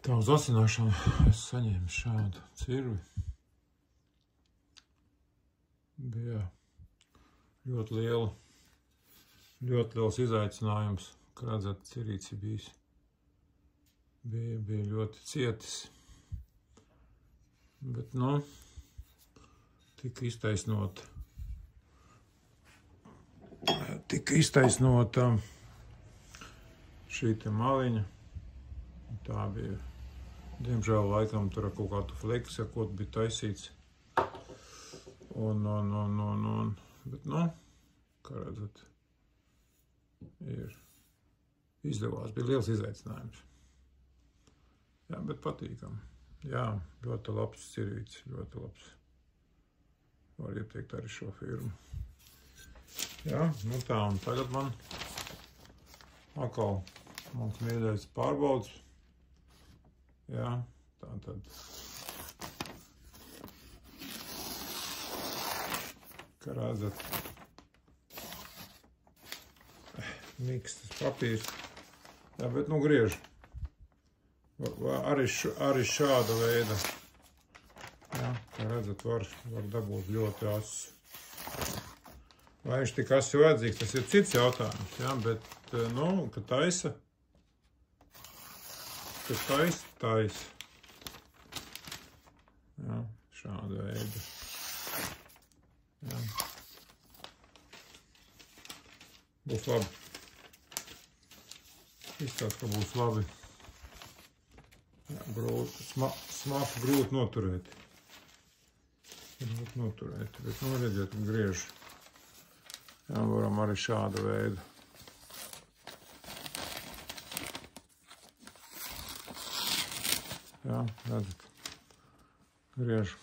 Tā uz asināšanu es saņēmu šādu cirvi. Bija ļoti liels izaicinājums, kā redzat, cirīts ir bijis. Bija ļoti cietis. Bet, nu, tika iztaisnota šī te maliņa. Tā bija, diemžēl, laikam tur ar kaut kādu fleksu, ja kaut bija taisīts. Bet, nu, kā redzat, izdevās, bija liels izaicinājums. Jā, bet patīkam. Jā, ļoti labs cirīts, ļoti labs. Var ieteikt arī šo firmu. Jā, nu tā, un tagad man atkal mans mīļais pārbauds. Jā, tā tad. Kā redzat, mikstas papīrs. Jā, bet nu griež. Arī šāda veida. Jā, kā redzat, var dabūt ļoti asu. Vai viņš tik asi vajadzīgs, tas ir cits jautājums, jā, bet, nu, kad taisa. Jā, šāda veida. Jā. Būs labi. Izskatās, ka būs labi. Jā, smaku grūti noturēt. Bet, nu, redziet, griež. Jā, varam arī šādu veidu. Jā, redzat, griež.